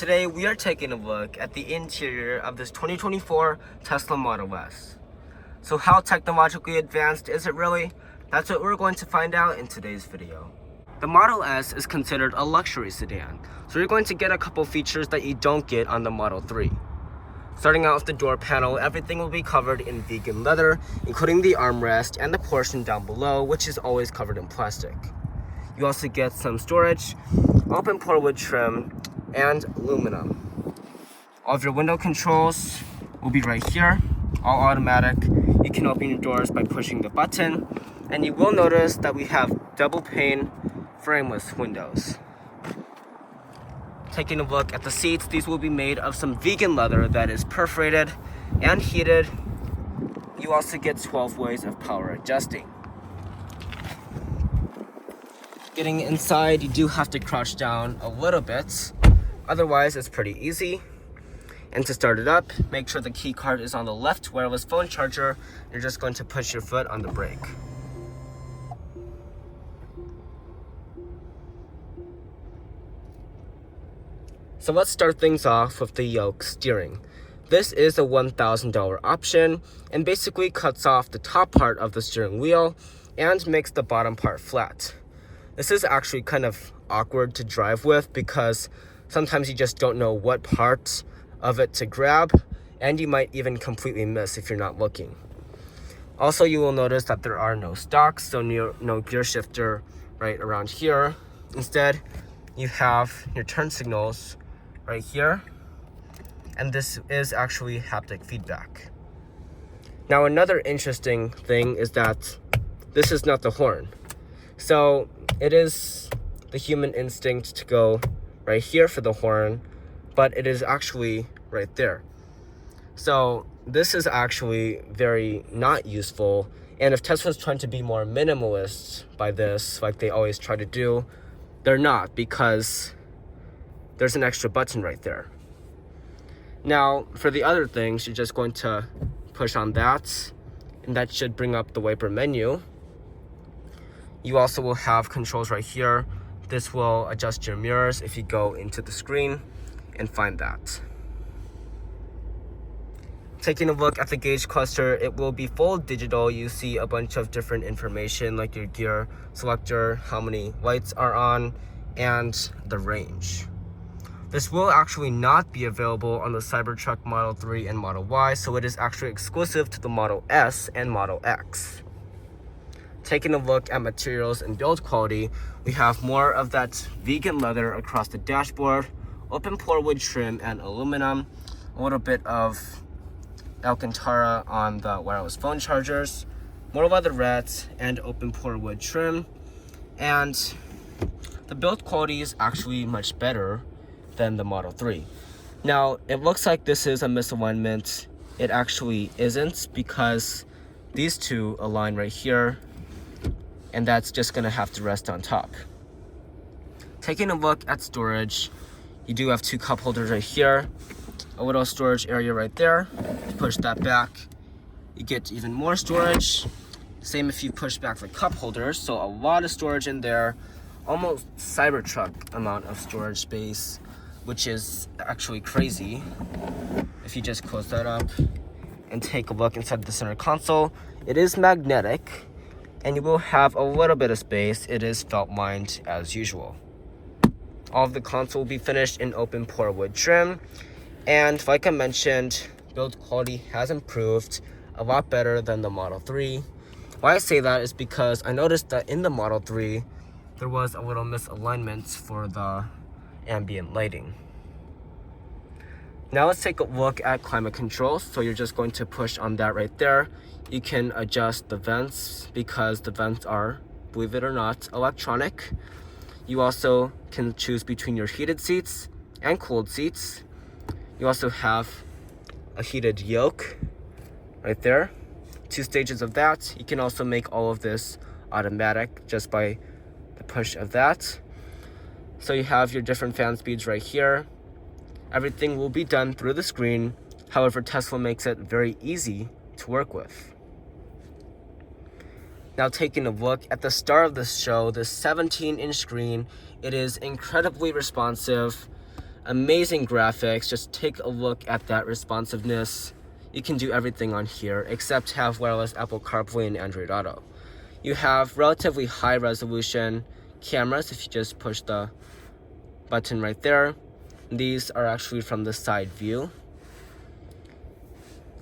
today we are taking a look at the interior of this 2024 Tesla Model S. So how technologically advanced is it really? That's what we're going to find out in today's video. The Model S is considered a luxury sedan, so you're going to get a couple features that you don't get on the Model 3. Starting out with the door panel, everything will be covered in vegan leather, including the armrest and the portion down below, which is always covered in plastic. You also get some storage, open port wood trim, and aluminum. All of your window controls will be right here, all automatic. You can open your doors by pushing the button, and you will notice that we have double pane frameless windows. Taking a look at the seats, these will be made of some vegan leather that is perforated and heated. You also get 12 ways of power adjusting. Getting inside, you do have to crouch down a little bit. Otherwise, it's pretty easy. And to start it up, make sure the key card is on the left wireless phone charger. You're just going to push your foot on the brake. So let's start things off with the yoke steering. This is a $1,000 option and basically cuts off the top part of the steering wheel and makes the bottom part flat. This is actually kind of awkward to drive with because sometimes you just don't know what part of it to grab, and you might even completely miss if you're not looking. Also, you will notice that there are no stalks, so no gear shifter right around here. Instead, you have your turn signals right here, and this is actually haptic feedback. Now, another interesting thing is that this is not the horn. So it is the human instinct to go right here for the horn, but it is actually right there. So this is actually very not useful. And if Tesla's trying to be more minimalist by this, like they always try to do, they're not, because there's an extra button right there. Now, for the other things, you're just going to push on that, and that should bring up the wiper menu. You also will have controls right here. This will adjust your mirrors if you go into the screen and find that. Taking a look at the gauge cluster, it will be full digital. You see a bunch of different information like your gear selector, how many lights are on, and the range. This will actually not be available on the Cybertruck Model 3 and Model Y, so it is actually exclusive to the Model S and Model X. Taking a look at materials and build quality, we have more of that vegan leather across the dashboard, open port wood trim and aluminum, a little bit of Alcantara on the wireless phone chargers, more leatherettes and open port wood trim, and the build quality is actually much better than the Model 3. Now, it looks like this is a misalignment. It actually isn't, because these two align right here, and that's just gonna have to rest on top. Taking a look at storage, you do have two cup holders right here, a little storage area right there. Push that back, you get even more storage. Same if you push back the cup holders, so a lot of storage in there, almost Cybertruck amount of storage space, which is actually crazy. If you just close that up and take a look inside the center console, it is magnetic, and you will have a little bit of space. It is felt lined as usual. All of the console will be finished in open port wood trim, and like I mentioned, build quality has improved a lot better than the Model 3. Why I say that is because I noticed that in the Model 3 there was a little misalignment for the ambient lighting. Now let's take a look at climate control. So you're just going to push on that right there. You can adjust the vents because the vents are, believe it or not, electronic. You also can choose between your heated seats and cooled seats. You also have a heated yoke right there. 2 stages of that. You can also make all of this automatic just by the push of that. So you have your different fan speeds right here. Everything will be done through the screen. However, Tesla makes it very easy to work with. Now, taking a look at the star of this show, the 17-inch screen, it is incredibly responsive. Amazing graphics. Just take a look at that responsiveness. You can do everything on here except have wireless Apple CarPlay and Android Auto. You have relatively high resolution cameras if you just push the button right there. These are actually from the side view.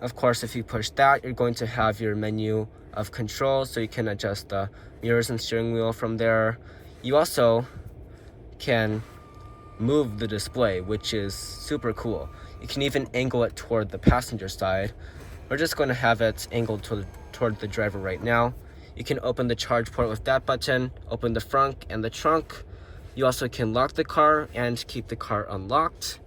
Of course, if you push that, you're going to have your menu of control, so you can adjust the mirrors and steering wheel from there. You also can move the display, which is super cool. You can even angle it toward the passenger side. We're just going to have it angled toward the driver right now. You can open the charge port with that button, open the frunk and the trunk. You also can lock the car and keep the car unlocked.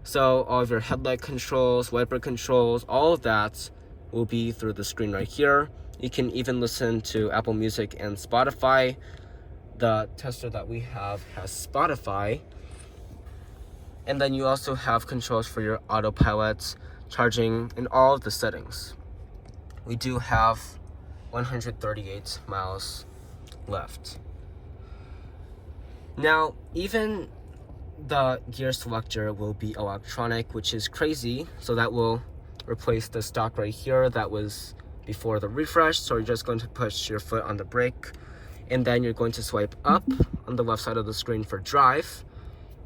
So all of your headlight controls, wiper controls, all of that will be through the screen right here. You can even listen to Apple Music and Spotify. The tester that we have has Spotify. And then you also have controls for your autopilot, charging, and all of the settings. We do have 138 miles left. Now, even the gear selector will be electronic, which is crazy. So that will replace the stock right here that was before the refresh. So you're just going to push your foot on the brake, and then you're going to swipe up on the left side of the screen for drive,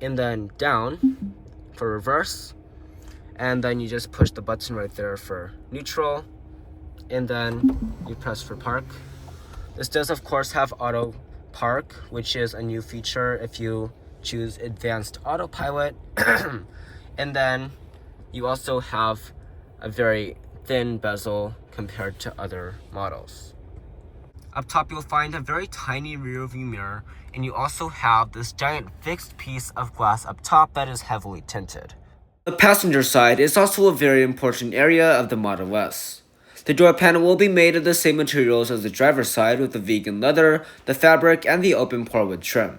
and then down for reverse, and then you just push the button right there for neutral, and then you press for park. This does of course have auto park, which is a new feature if you choose advanced autopilot. And then you also have a very thin bezel compared to other models. Up top you'll find a very tiny rear view mirror, and you also have this giant fixed piece of glass up top that is heavily tinted. The passenger side is also a very important area of the Model S. The door panel will be made of the same materials as the driver's side, with the vegan leather, the fabric, and the open pore wood trim.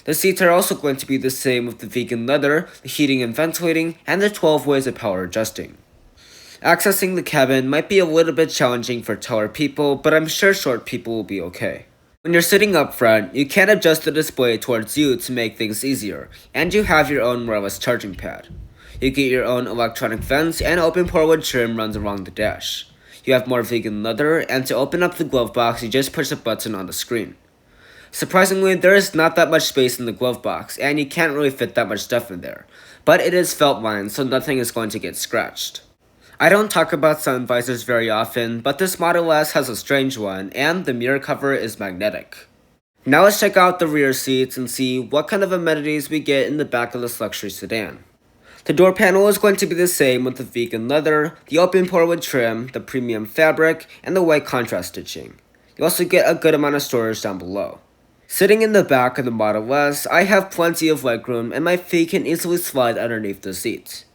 The seats are also going to be the same with the vegan leather, the heating and ventilating, and the 12 ways of power adjusting. Accessing the cabin might be a little bit challenging for taller people, but I'm sure short people will be okay. When you're sitting up front, you can adjust the display towards you to make things easier, and you have your own wireless charging pad. You get your own electronic vents, and open pore wood trim runs along the dash. You have more vegan leather, and to open up the glove box, you just push a button on the screen. Surprisingly, there is not that much space in the glove box, and you can't really fit that much stuff in there, but it is felt lined, so nothing is going to get scratched. I don't talk about sun visors very often, but this Model S has a strange one, and the mirror cover is magnetic. Now let's check out the rear seats and see what kind of amenities we get in the back of this luxury sedan. The door panel is going to be the same with the vegan leather, the open pore wood trim, the premium fabric, and the white contrast stitching. You also get a good amount of storage down below. Sitting in the back of the Model S, I have plenty of legroom and my feet can easily slide underneath the seat.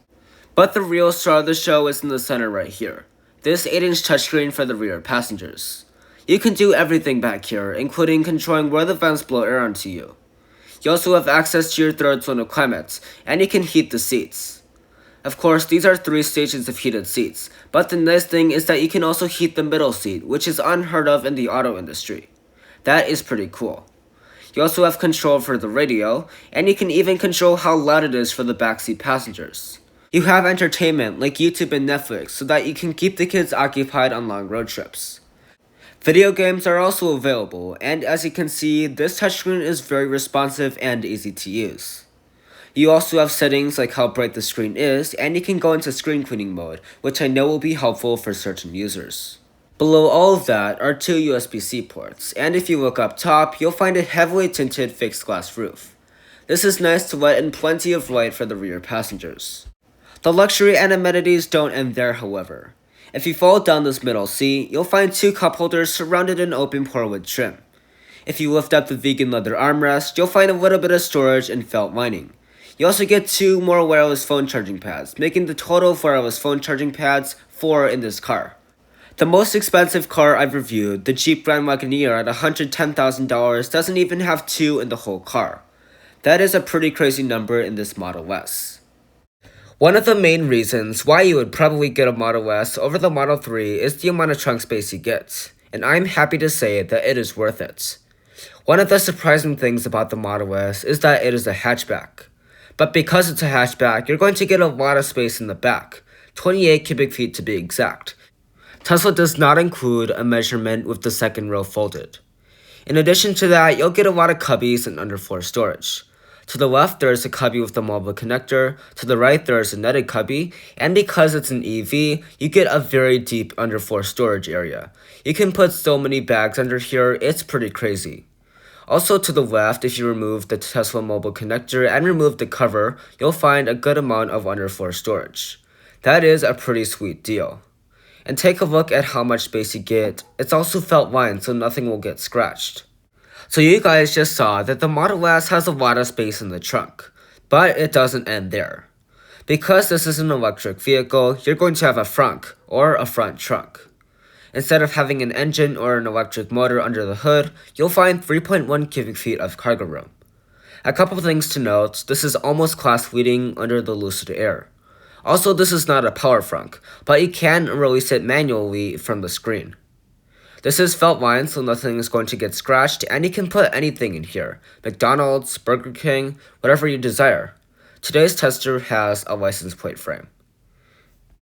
But the real star of the show is in the center right here. This 8-inch touchscreen for the rear passengers. You can do everything back here, including controlling where the vents blow air onto you. You also have access to your third zone of climate, and you can heat the seats. Of course, these are 3 stages of heated seats, but the nice thing is that you can also heat the middle seat, which is unheard of in the auto industry. That is pretty cool. You also have control for the radio, and you can even control how loud it is for the backseat passengers. You have entertainment like YouTube and Netflix so that you can keep the kids occupied on long road trips. Video games are also available, and as you can see, this touchscreen is very responsive and easy to use. You also have settings like how bright the screen is, and you can go into screen cleaning mode, which I know will be helpful for certain users. Below all of that are 2 USB-C ports, and if you look up top, you'll find a heavily tinted fixed glass roof. This is nice to let in plenty of light for the rear passengers. The luxury and amenities don't end there, however. If you fold down this middle seat, you'll find 2 cup holders surrounded in open pore wood trim. If you lift up the vegan leather armrest, you'll find a little bit of storage and felt lining. You also get 2 more wireless phone charging pads, making the total of wireless phone charging pads 4 in this car. The most expensive car I've reviewed, the Jeep Grand Wagoneer at $110,000, doesn't even have 2 in the whole car. That is a pretty crazy number in this Model S. One of the main reasons why you would probably get a Model S over the Model 3 is the amount of trunk space you get, and I'm happy to say that it is worth it. One of the surprising things about the Model S is that it is a hatchback. But because it's a hatchback, you're going to get a lot of space in the back, 28 cubic feet to be exact. Tesla does not include a measurement with the second row folded. In addition to that, you'll get a lot of cubbies and underfloor storage. To the left, there is a cubby with the mobile connector, to the right, there is a netted cubby, and because it's an EV, you get a very deep underfloor storage area. You can put so many bags under here, it's pretty crazy. Also to the left, if you remove the Tesla mobile connector and remove the cover, you'll find a good amount of underfloor storage. That is a pretty sweet deal. And take a look at how much space you get. It's also felt lined so nothing will get scratched. So you guys just saw that the Model S has a lot of space in the trunk, but it doesn't end there. Because this is an electric vehicle, you're going to have a frunk, or a front trunk. Instead of having an engine or an electric motor under the hood, you'll find 3.1 cubic feet of cargo room. A couple things to note, this is almost class leading under the Lucid Air. Also, this is not a power frunk, but you can release it manually from the screen. This is felt lined so nothing is going to get scratched, and you can put anything in here. McDonald's, Burger King, whatever you desire. Today's tester has a license plate frame.